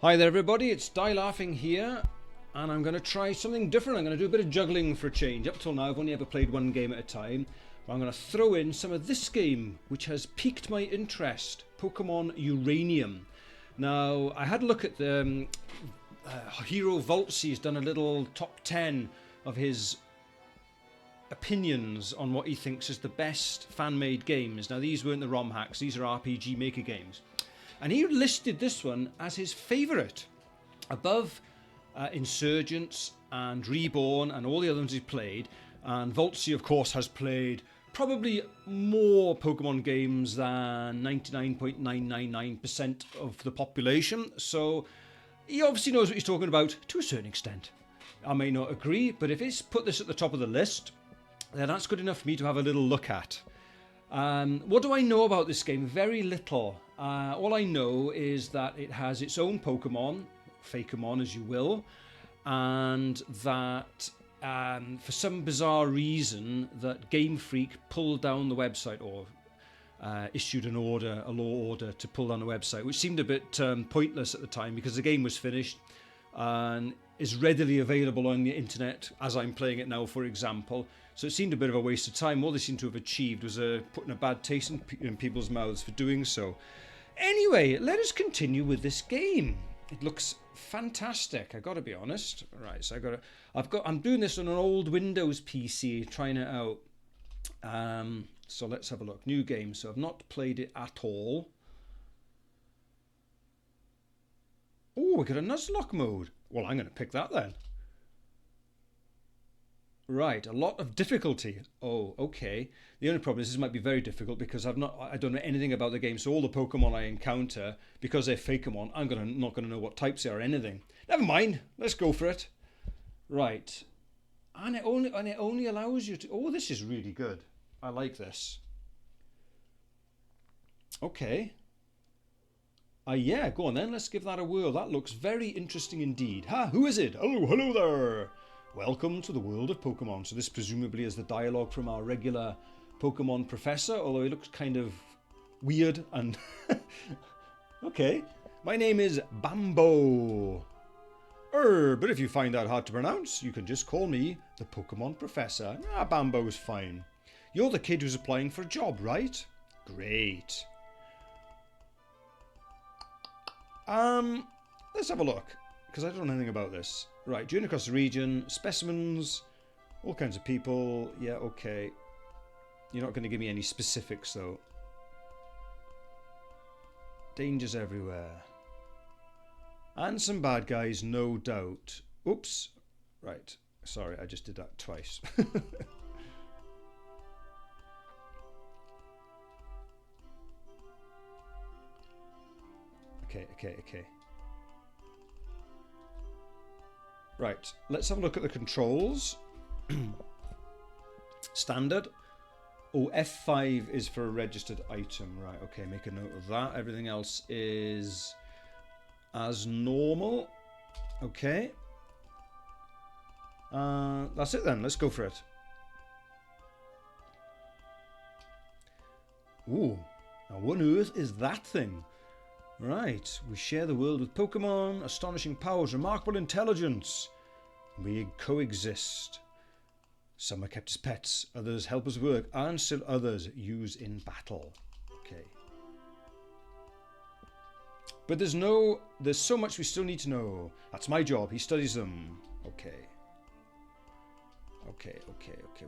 Hi there everybody, it's Die Laughing here, and I'm going to try something different. I'm going to do a bit of juggling for a change. Up till now I've only ever played one game at a time, but I'm going to throw in some of this game which has piqued my interest, Pokemon Uranium. Now I had a look at the Hero Voltzy's done a little top 10 of his opinions on what he thinks is the best fan-made games. Now these weren't the ROM hacks, these are RPG Maker games. And he listed this one as his favourite, above Insurgents and Reborn and all the other ones he's played. And Voltzy, of course, has played probably more Pokemon games than 99.999% of the population. So he obviously knows what he's talking about to a certain extent. I may not agree, but if he's put this at the top of the list, then that's good enough for me to have a little look at. What do I know about this game? Very little. All I know is that it has its own Pokemon, Fakeamon as you will, and that for some bizarre reason that Game Freak pulled down the website or issued an order, a law order to pull down the website, which seemed a bit pointless at the time because the game was finished and is readily available on the internet as I'm playing it now, for example. So it seemed a bit of a waste of time. All they seemed to have achieved was putting a bad taste in people's mouths for doing so. Anyway, let us continue with this game. It looks fantastic, I gotta be honest. Right, so I'm doing this on an old Windows PC, trying it out. So let's have a look. New game. So I've not played it at all. Oh, we got a Nuzlocke mode. Well, I'm going to pick that then. Right, a lot of difficulty. Oh, okay. The only problem is this might be very difficult because I don't know anything about the game. So all the Pokemon I encounter, because they're Fakeamon, I'm not going to know what types they are or anything. Never mind. Let's go for it. Right, and it only allows you to. Oh, this is really good. I like this. Okay. Yeah, go on then. Let's give that a whirl. That looks very interesting indeed. Ha! Who is it? Oh, hello there. Welcome to the world of Pokemon. So this presumably is the dialogue from our regular Pokemon professor, although he looks kind of weird and... Okay. My name is Bambo. But if you find that hard to pronounce, you can just call me the Pokemon professor. Bambo's fine. You're the kid who's applying for a job, right? Great. Let's have a look, because I don't know anything about this. Right, journey across the region, specimens, all kinds of people. Yeah, okay. You're not going to give me any specifics, though. Dangers everywhere. And some bad guys, no doubt. Oops. Right. Sorry, I just did that twice. Okay. Right, let's have a look at the controls. Standard. Oh, F5 is for a registered item. Right, okay, make a note of that. Everything else is as normal. Okay. That's it then. Let's go for it. Ooh, now what on earth is that thing? Right, we share the world with Pokemon, astonishing powers, remarkable intelligence. We coexist. Some are kept as pets, others help us work, and still others use in battle. Okay. But there's so much we still need to know. That's my job, he studies them. Okay,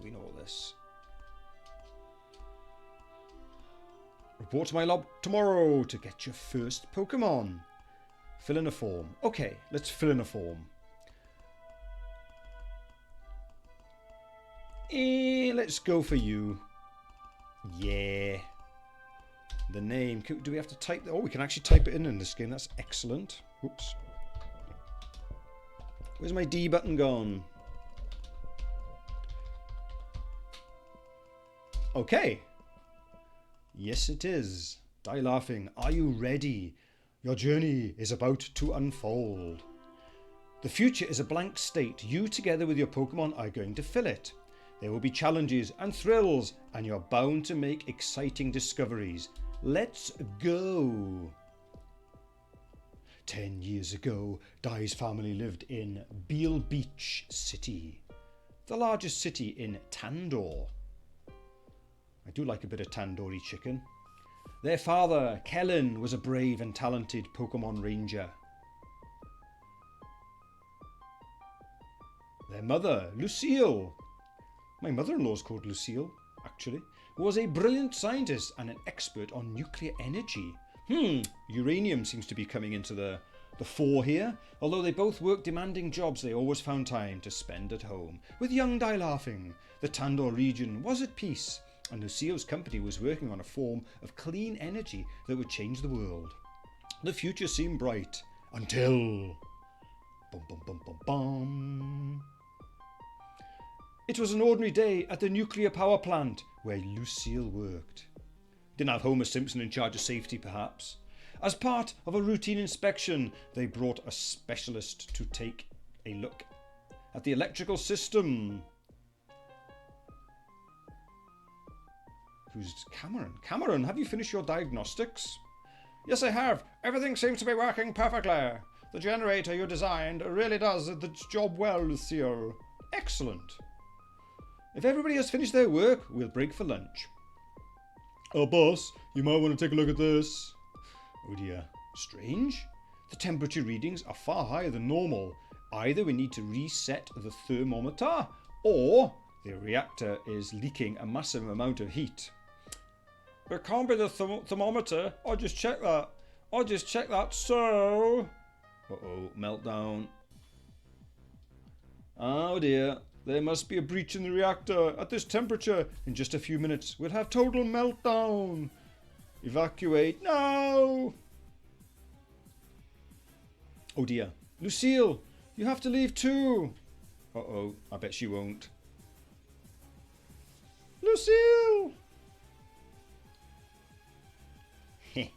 we know all this. Report to my lab tomorrow to get your first Pokemon. Fill in a form. Okay, let's fill in a form. Let's go for you. Yeah. The name. Do we have to type? Oh, we can actually type it in this game. That's excellent. Oops. Where's my D button gone? Okay. Yes, it is. Die Laughing, are you ready? Your journey is about to unfold. The future is a blank state. You, together with your Pokemon, are going to fill it. There will be challenges and thrills, and you're bound to make exciting discoveries. Let's go. 10 years ago, Di's family lived in Beale Beach City, the largest city in Tandor. I do like a bit of tandoori chicken. Their father, Kellen, was a brave and talented Pokemon Ranger. Their mother, Lucille, my mother-in-law is called Lucille, actually, was a brilliant scientist and an expert on nuclear energy. Uranium seems to be coming into the fore here. Although they both worked demanding jobs, they always found time to spend at home. With young Di laughing, the Tandor region was at peace, and Lucille's company was working on a form of clean energy that would change the world. The future seemed bright until... Bum, bum, bum, bum, bum. It was an ordinary day at the nuclear power plant where Lucille worked. Didn't have Homer Simpson in charge of safety, perhaps. As part of a routine inspection, they brought a specialist to take a look at the electrical system. Who's Cameron? Cameron, have you finished your diagnostics? Yes, I have. Everything seems to be working perfectly. The generator you designed really does its job well, Lucille. Excellent. If everybody has finished their work, we'll break for lunch. Oh, boss, you might want to take a look at this. Oh dear. Strange. The temperature readings are far higher than normal. Either we need to reset the thermometer, or the reactor is leaking a massive amount of heat. It can't be the thermometer. I just checked that. So... Uh-oh, meltdown. Oh dear. There must be a breach in the reactor. At this temperature, in just a few minutes, we'll have total meltdown. Evacuate now. Oh dear. Lucille, you have to leave too. Uh-oh, I bet she won't. Lucille! Heh.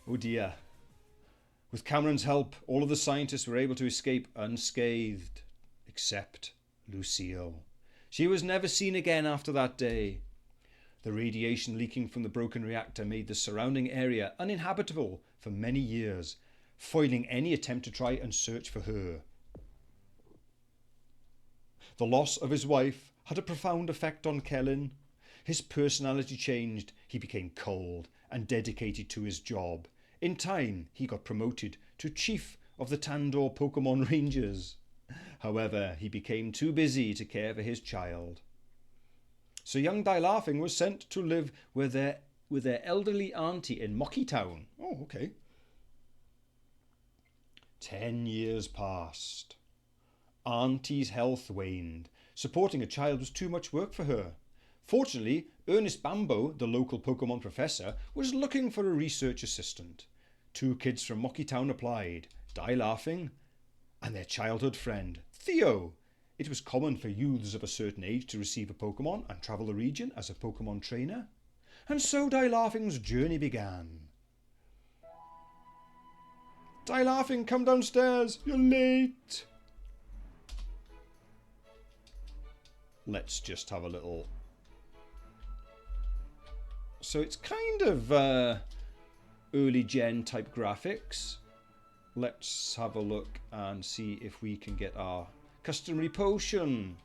Oh dear. With Cameron's help, all of the scientists were able to escape unscathed, except Lucille. She was never seen again after that day. The radiation leaking from the broken reactor made the surrounding area uninhabitable for many years, foiling any attempt to try and search for her. The loss of his wife had a profound effect on Kellen. His personality changed. He became cold and dedicated to his job. In time, he got promoted to Chief of the Tandor Pokemon Rangers. However, he became too busy to care for his child. So young Di Laughing was sent to live with their elderly auntie in Moki Town. Oh, okay. 10 years passed. Auntie's health waned. Supporting a child was too much work for her. Fortunately, Ernest Bambo, the local Pokemon professor, was looking for a research assistant. 2 kids from Moki Town applied, Di Laughing and their childhood friend, Theo. It was common for youths of a certain age to receive a Pokemon and travel the region as a Pokemon trainer. And so Di Laughing's journey began. Di Laughing, come downstairs, you're late. Let's just have a little... So it's kind of early gen type graphics. Let's have a look and see if we can get our customary potion.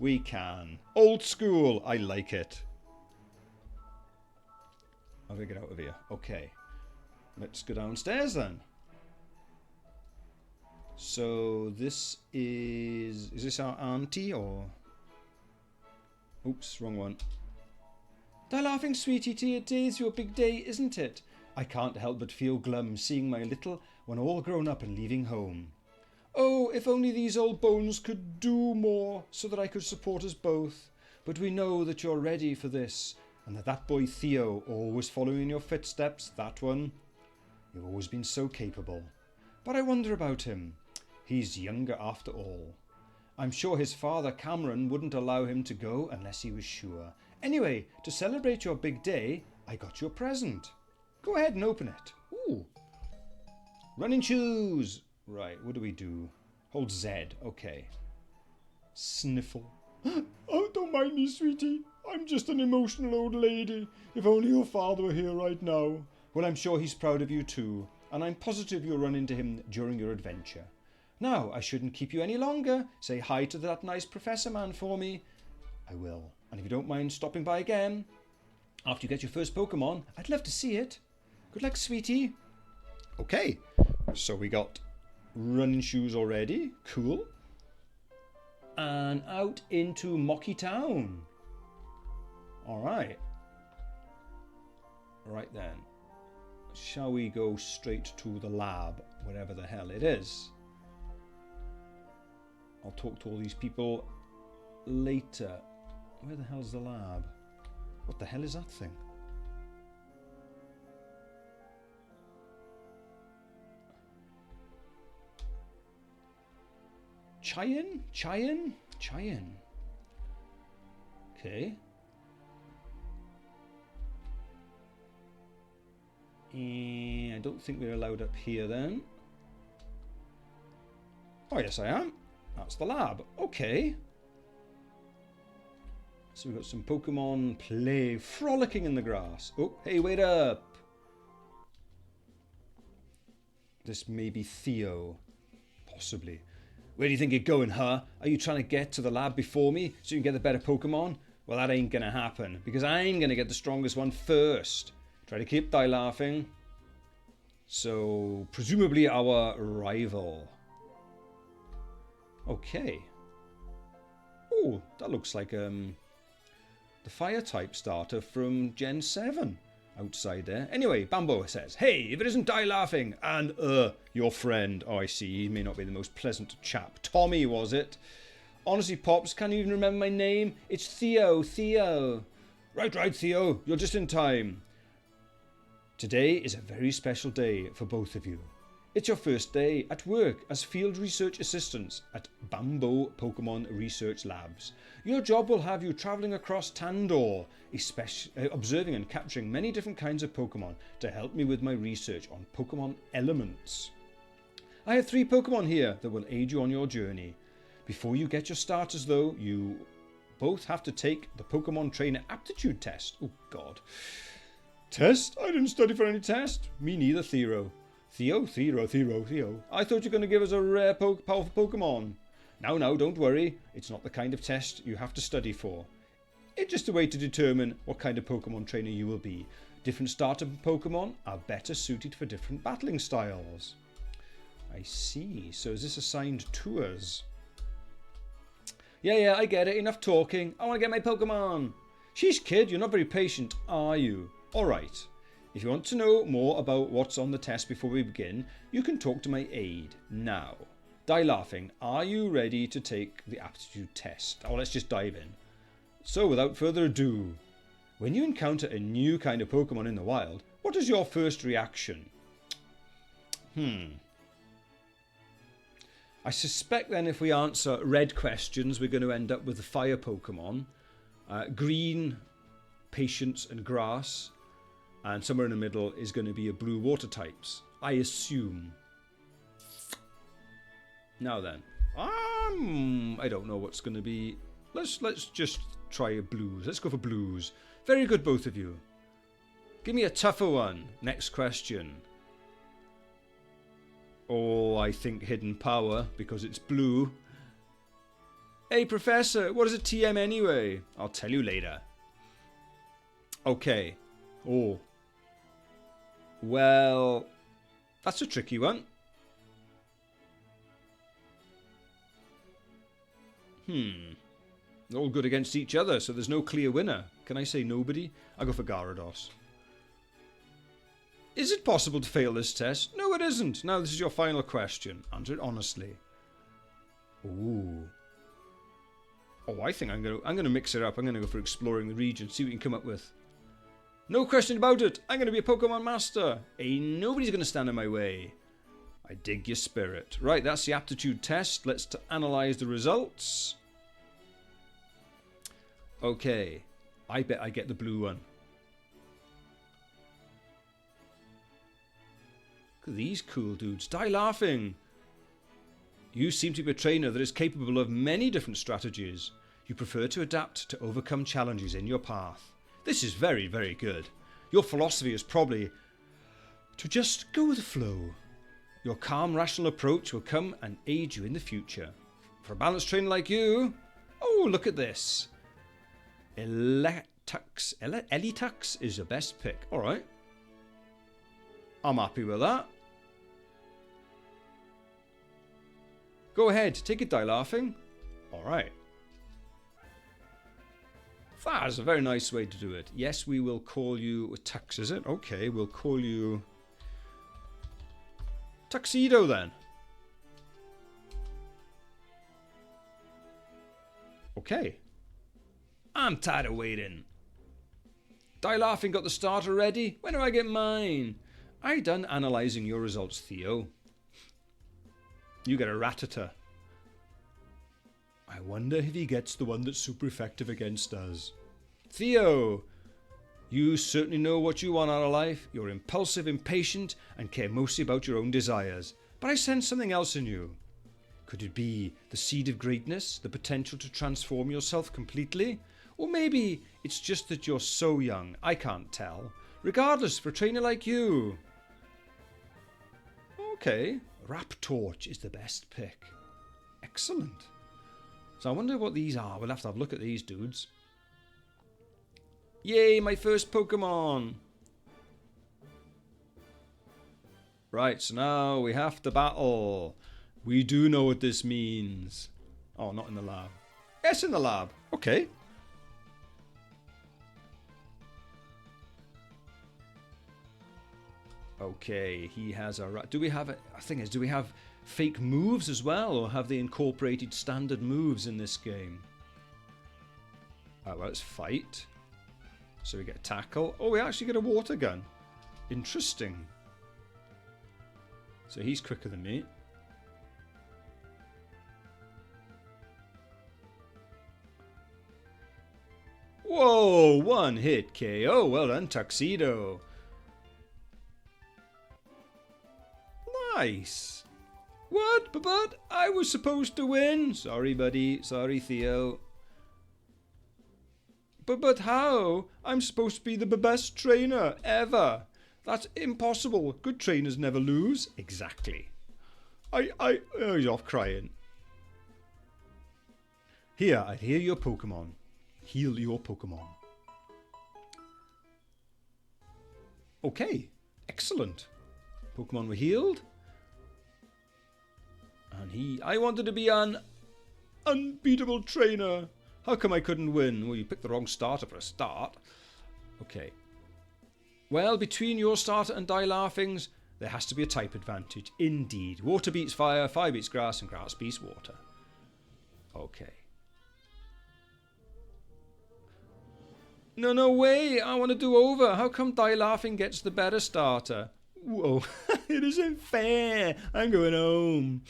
We can. Old school. I like it. How do we get out of here? Okay. Let's go downstairs then. So this is this our auntie or... Oops, wrong one. Di Laughing, sweetie, today's your big day, isn't it? I can't help but feel glum seeing my little one all grown up and leaving home. Oh, if only these old bones could do more so that I could support us both. But we know that you're ready for this, and that boy Theo, always following in your footsteps, that one. You've always been so capable. But I wonder about him. He's younger after all. I'm sure his father Cameron wouldn't allow him to go unless he was sure. Anyway, to celebrate your big day, I got you a present. Go ahead and open it. Ooh. Running shoes. Right, what do we do? Hold Z. Okay. Sniffle. Oh, don't mind me, sweetie. I'm just an emotional old lady. If only your father were here right now. Well, I'm sure he's proud of you too. and I'm positive you'll run into him during your adventure. Now, I shouldn't keep you any longer. Say hi to that nice professor man for me. I will. And if you don't mind stopping by again, after you get your first Pokemon, I'd love to see it. Good luck, sweetie. Okay, so we got running shoes already. Cool. And out into Moki Town. Alright. Right then. Shall we go straight to the lab, whatever the hell it is? I'll talk to all these people later. Where the hell's the lab? What the hell is that thing? Cheyenne? Okay. I don't think we're allowed up here then. Oh, yes, I am. That's the lab. Okay. So we've got some Pokemon play, frolicking in the grass. Oh, hey, wait up. This may be Theo. Possibly. Where do you think you're going, huh? Are you trying to get to the lab before me so you can get the better Pokemon? Well, that ain't gonna happen, because I'm gonna get the strongest one first. Try to keep Die laughing. So, presumably our rival. Okay. Oh, that looks like the fire type starter from Gen 7 outside there. Anyway, Bambo says, hey, if it isn't Die laughing and your friend. Oh, I see, he may not be the most pleasant chap. Tommy, was it? Honestly, Pops, can't you even remember my name? It's Theo. Right, Theo, you're just in time. Today is a very special day for both of you. It's your first day at work as field research assistants at Bambo Pokemon Research Labs. Your job will have you travelling across Tandor, observing and capturing many different kinds of Pokemon to help me with my research on Pokemon elements. I have 3 Pokemon here that will aid you on your journey. Before you get your starters though, you both have to take the Pokemon Trainer Aptitude test. Oh god. Test? I didn't study for any test. Me neither, Theo. Theo. I thought you were going to give us a rare, powerful Pokemon. Now, don't worry. It's not the kind of test you have to study for. It's just a way to determine what kind of Pokemon trainer you will be. Different starter Pokemon are better suited for different battling styles. I see. So is this assigned to us? Yeah, I get it. Enough talking. I want to get my Pokemon. Sheesh, kid, you're not very patient, are you? Alright, if you want to know more about what's on the test before we begin, you can talk to my aide now. Die laughing, are you ready to take the aptitude test? Oh, let's just dive in. So, without further ado, when you encounter a new kind of Pokemon in the wild, what is your first reaction? I suspect then if we answer red questions, we're going to end up with the fire Pokemon. Green, patience and grass. And somewhere in the middle is going to be a blue water types, I assume. Now then, I don't know what's going to be. Let's just try blues. Let's go for blues. Very good, both of you. Give me a tougher one. Next question. Oh, I think hidden power because it's blue. Hey, Professor, what is a TM anyway? I'll tell you later. Okay. Oh. Well, that's a tricky one. They're all good against each other, so there's no clear winner. Can I say nobody? I'll go for Gyarados. Is it possible to fail this test? No, it isn't. Now, this is your final question. Answer it honestly. Ooh. Oh, I think I'm gonna mix it up. I'm gonna go for exploring the region, see what we can come up with. No question about it. I'm going to be a Pokemon Master. Ain't nobody's going to stand in my way. I dig your spirit. Right, that's the aptitude test. Let's analyse the results. Okay. I bet I get the blue one. Look at these cool dudes. Die laughing. You seem to be a trainer that is capable of many different strategies. You prefer to adapt to overcome challenges in your path. This is very, very good. Your philosophy is probably to just go with the flow. Your calm, rational approach will come and aid you in the future. For a balanced trainer like you... Oh, look at this. Elitux is your best pick. Alright. I'm happy with that. Go ahead, take it, Die Laughing. Alright. That's a very nice way to do it. Yes, we will call you Tux, is it? Okay, we'll call you Tuxedo then. Okay. I'm tired of waiting. Die Laughing got the starter ready. When do I get mine? I done analysing your results, Theo. You get a Rattata. I wonder if he gets the one that's super effective against us. Theo, you certainly know what you want out of life. You're impulsive, impatient, and care mostly about your own desires. But I sense something else in you. Could it be the seed of greatness, the potential to transform yourself completely? Or maybe it's just that you're so young, I can't tell. Regardless, for a trainer like you. Okay, Rap Torch is the best pick. Excellent. So I wonder what these are. We'll have to have a look at these dudes. Yay, my first Pokemon! Right, so now we have to battle. We do know what this means. Oh, not in the lab. Yes, in the lab. Okay. Okay, he has a... Do we have... The thing is, do we have fake moves as well? Or have they incorporated standard moves in this game? Alright, well, let's fight. So we get a tackle. Oh, we actually get a water gun. Interesting. So he's quicker than me. Whoa, one hit KO. Well done, Tuxedo. Nice. What? But I was supposed to win. Sorry, buddy. Sorry, Theo. But how? I'm supposed to be the best trainer ever. That's impossible. Good trainers never lose. Exactly. Oh, he's off crying. Here, I hear your Pokemon. Heal your Pokemon. Okay. Excellent. Pokemon were healed. And I wanted to be an unbeatable trainer. How come I couldn't win? Well, you picked the wrong starter for a start. Okay. Well, between your starter and Die Laughing's, there has to be a type advantage. Indeed. Water beats fire, fire beats grass, and grass beats water. Okay. No way. I want to do over. How come Die Laughing gets the better starter? Whoa. It isn't fair. I'm going home.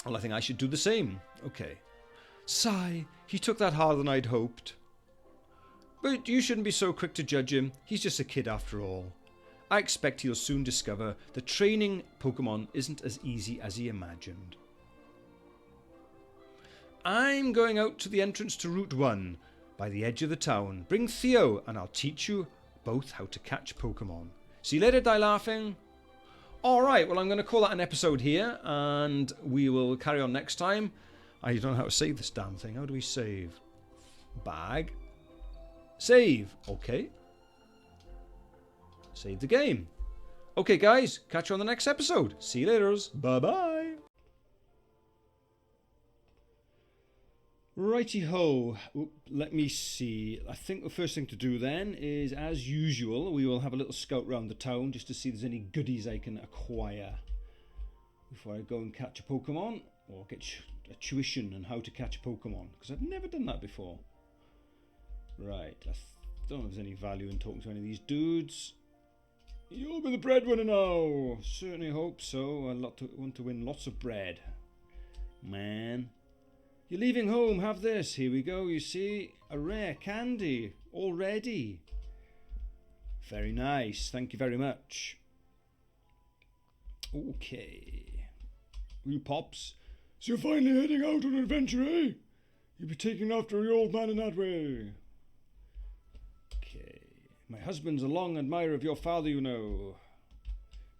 Well, I think I should do the same. Okay. Sigh, he took that harder than I'd hoped. But you shouldn't be so quick to judge him. He's just a kid after all. I expect he'll soon discover that training Pokemon isn't as easy as he imagined. I'm going out to the entrance to Route 1 by the edge of the town. Bring Theo and I'll teach you both how to catch Pokemon. See you later, Die Laughing. Alright, well I'm going to call that an episode here and we will carry on next time. I don't know how to save this damn thing. How do we save? Bag. Save. Okay. Save the game. Okay, guys. Catch you on the next episode. See you later. Bye-bye. Righty-ho. Let me see. I think the first thing to do then is, as usual, we will have a little scout round the town just to see if there's any goodies I can acquire before I go and catch a Pokemon or get a tuition on how to catch a Pokemon, because I've never done that before. Right, I don't know if there's any value in talking to any of these dudes. You'll be the breadwinner now. Certainly hope so. I want to win lots of bread. Man. You're leaving home, have this. Here we go, you see. A rare candy already. Very nice, thank you very much. Okay. You Pops. So you're finally heading out on an adventure, eh? You'll be taking after your old man in that way. Okay. My husband's a long admirer of your father, you know.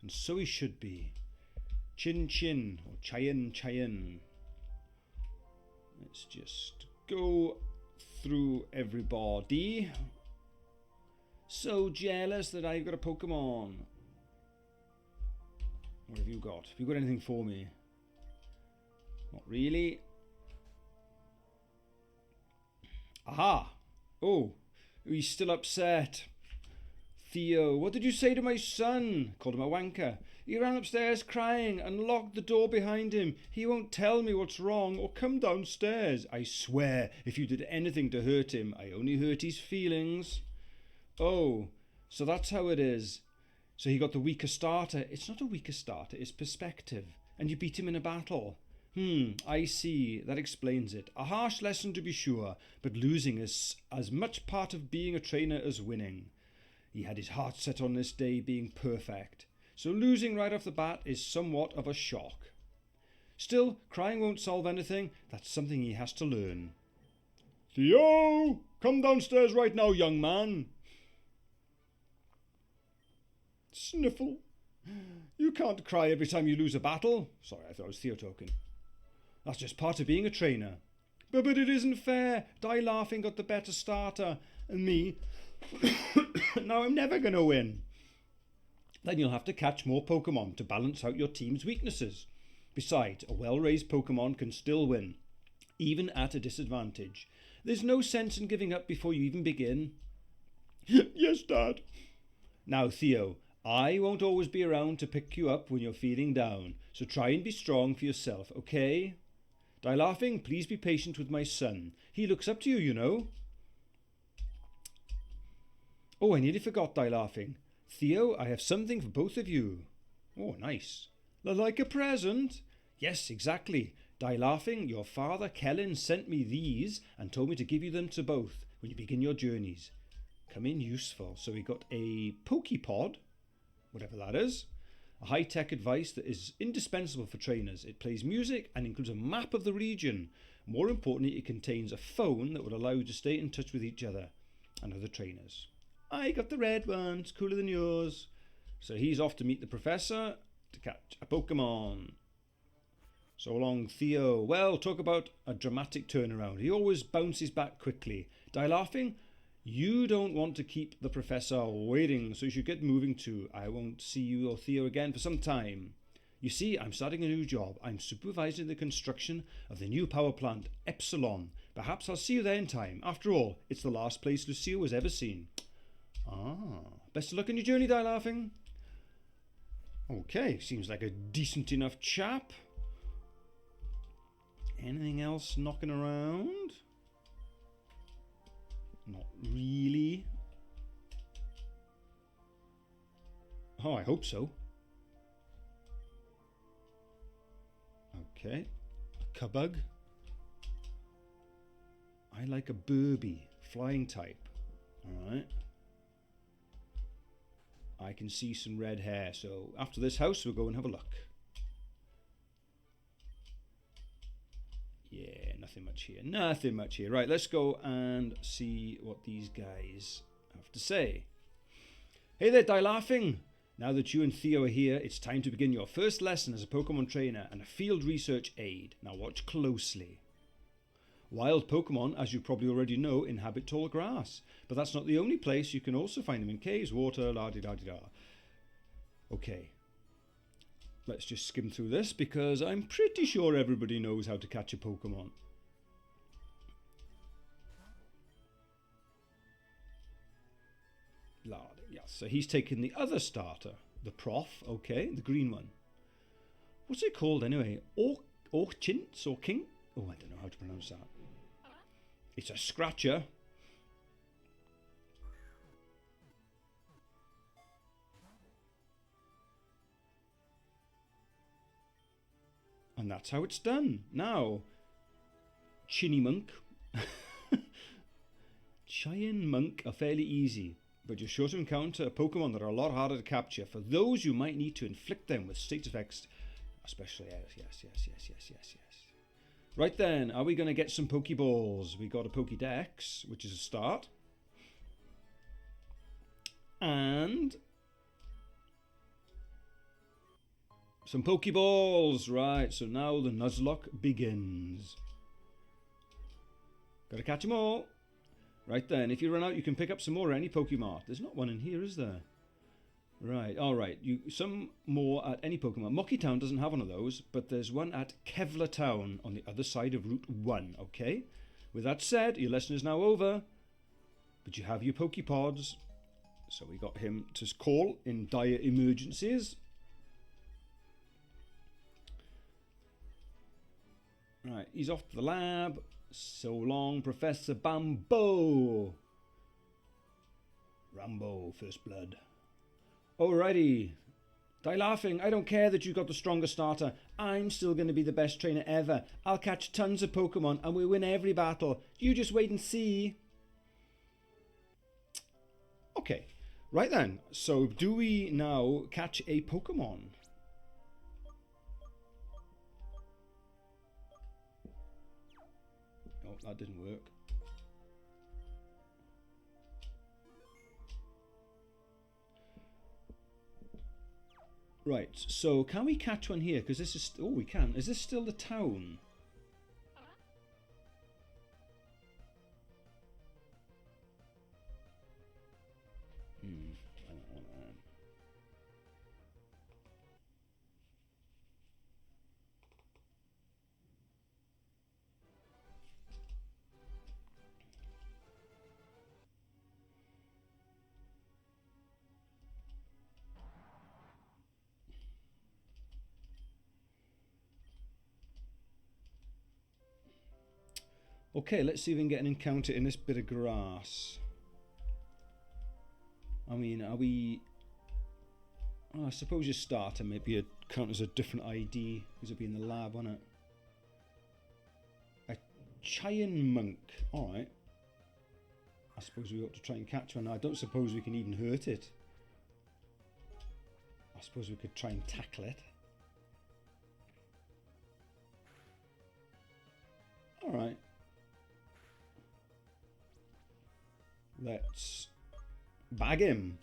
And so he should be. Chin chin, or chayin chayin. Let's just go through everybody. So jealous that I've got a Pokemon. What have you got? Have you got anything for me? Not really. Aha! Oh, he's still upset. Theo, what did you say to my son? Called him a wanker. He ran upstairs crying and locked the door behind him. He won't tell me what's wrong or come downstairs. I swear, if you did anything to hurt him, I only hurt his feelings. Oh, so that's how it is. So he got the weaker starter. It's not a weaker starter, it's perspective. And you beat him in a battle. I see. That explains it. A harsh lesson to be sure, but losing is as much part of being a trainer as winning. He had his heart set on this day being perfect, so losing right off the bat is somewhat of a shock. Still, crying won't solve anything. That's something he has to learn. Theo! Come downstairs right now, young man. Sniffle. You can't cry every time you lose a battle. Sorry, I thought it was Theo talking. That's just part of being a trainer. But it isn't fair. Die Laughing got the better starter. And me. Now I'm never going to win. Then you'll have to catch more Pokemon to balance out your team's weaknesses. Besides, a well-raised Pokemon can still win, even at a disadvantage. There's no sense in giving up before you even begin. Yes, Dad. Now, Theo, I won't always be around to pick you up when you're feeling down, so try and be strong for yourself, okay? Die Laughing, please be patient with my son. He looks up to you, you know. Oh, I nearly forgot, Die Laughing. Theo, I have something for both of you. Oh, nice. Like a present? Yes, exactly. Die Laughing, your father, Kellen, sent me these and told me to give you them to both when you begin your journeys. Come in useful. So we got a Pokepod, whatever that is, a high-tech device that is indispensable for trainers. It plays music and includes a map of the region. More importantly, it contains a phone that will allow you to stay in touch with each other and other trainers. I got the red one, it's cooler than yours. So he's off to meet the professor to catch a Pokemon. So long, Theo. Well, talk about a dramatic turnaround. He always bounces back quickly. Die Laughing, you don't want to keep the professor waiting, so you should get moving too. I won't see you or Theo again for some time. You see, I'm starting a new job. I'm supervising the construction of the new power plant, Epsilon. Perhaps I'll see you there in time. After all, it's the last place Lucille was ever seen. Best of luck on your journey, Die Laughing. Okay, seems like a decent enough chap. Anything else knocking around? Not really. Oh, I hope so. Okay, a Cubug. I like a Burby, flying type. Alright. I can see some red hair, so after this house we'll go and have a look. Yeah, nothing much here. Nothing much here. Right, let's go and see what these guys have to say. Hey there, Die Laughing. Now that you and Theo are here, it's time to begin your first lesson as a Pokemon trainer and a field research aide. Now watch closely. Wild Pokemon, as you probably already know, inhabit tall grass. But that's not the only place. You can also find them in caves, water, la-di-da-di-da. Okay. Let's just skim through this because I'm pretty sure everybody knows how to catch a Pokemon. Yes, so he's taken the other starter, the Prof, okay, the green one. What's it called anyway? Orchintz or King? Oh, I don't know how to pronounce that. It's a scratcher. And that's how it's done. Now, Chinny Monk. Cheyenne Monk are fairly easy, but you're sure to encounter a Pokemon that are a lot harder to capture. For those, you might need to inflict them with state effects. Especially, yes. Right then, are we going to get some Pokeballs? We got a Pokédex, which is a start. And Some Pokeballs. Right, so now the Nuzlocke begins. Gotta catch them all. Right then, if you run out, you can pick up some more at any Pokemart. There's not one in here, is there? Right, alright. Some more at any Pokemart. Moki Town doesn't have one of those, but there's one at Kevlar Town on the other side of Route 1, okay? With that said, your lesson is now over, but you have your Pokepods. So we got him to call in dire emergencies. Right, he's off to the lab. So long, Professor Bambo. Rambo, first blood. Alrighty. Die laughing. I don't care that you got the strongest starter. I'm still going to be the best trainer ever. I'll catch tons of Pokemon and we'll win every battle. You just wait and see. Okay. Right then. So do we now catch a Pokemon? Oh, that didn't work. Right, so can we catch one here? Because this is... Oh, we can. Is this still the town? I don't want that. Okay, let's see if we can get an encounter in this bit of grass. I mean, are we... Oh, I suppose your starter maybe count as a different ID, because it'll be in the lab, won't it? A Giant Monk. Alright. I suppose we ought to try and catch one. I don't suppose we can even hurt it. I suppose we could try and tackle it. Alright. Let's bag him.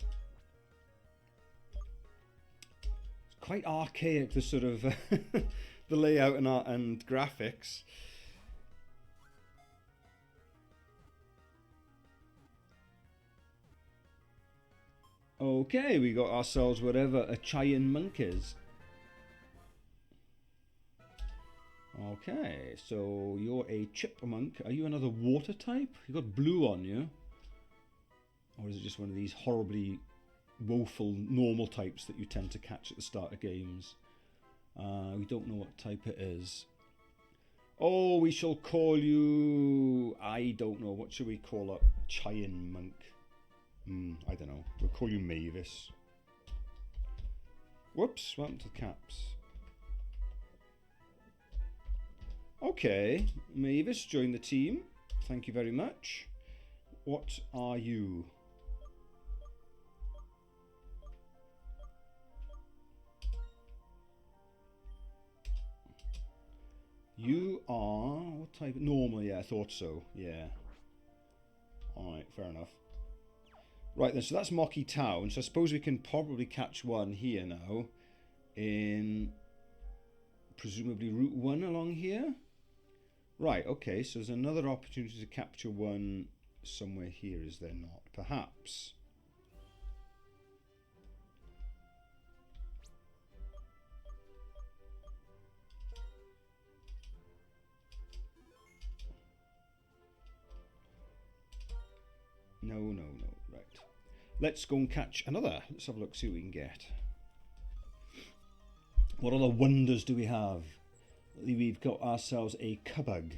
It's quite archaic, the sort of the layout and graphics. Okay, we got ourselves whatever a Giant Monk is. Okay, so you're a Chipmunk. Are you another water type? You got blue on you. Or is it just one of these horribly woeful normal types that you tend to catch at the start of games? We don't know what type it is. Oh, we shall call you... I don't know. What should we call a Giant Monk? I don't know. We'll call you Mavis. Whoops, what happened to the caps? Okay, Mavis, join the team. Thank you very much. What are you? You are... What type? Normal, yeah, I thought so. Yeah. Alright, fair enough. Right then, so that's Moki Town. So I suppose we can probably catch one here now. In... presumably Route 1 along here. Right, okay, so there's another opportunity to capture one somewhere here, is there not? Perhaps. No, right. Let's go and catch another. Let's have a look, see what we can get. What other wonders do we have? We've got ourselves a Cubug.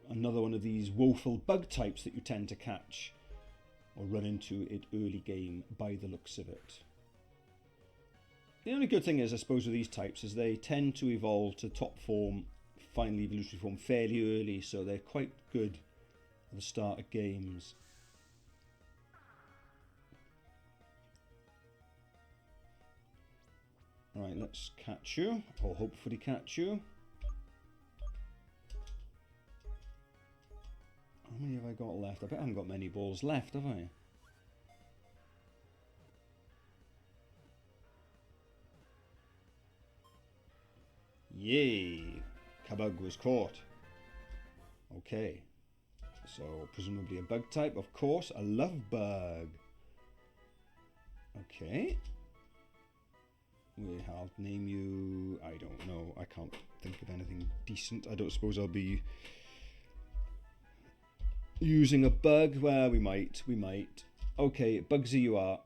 Another one of these woeful bug types that you tend to catch or run into in early game by the looks of it. The only good thing is, I suppose, with these types is they tend to evolve to top form, finally evolutionary form, fairly early, so they're quite good at the start of games. Right, let's catch you, or hopefully catch you. How many have I got left? I bet I haven't got many balls left, have I? Yay! Kabug was caught. Okay. So, presumably a bug type. Of course, a love bug. Okay. We have name you. I don't know. I can't think of anything decent. I don't suppose I'll be using a bug. Well, we might. Okay, Bugsy you are.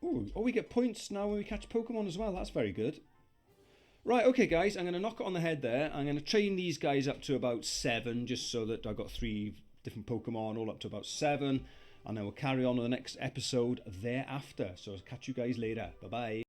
Oh, we get points now when we catch Pokemon as well. That's very good. Right, okay, guys, I'm going to knock it on the head there. I'm going to train these guys up to about 7, just so that I've got 3 different Pokemon, all up to about 7. And then we'll carry on with the next episode thereafter. So I'll catch you guys later. Bye-bye.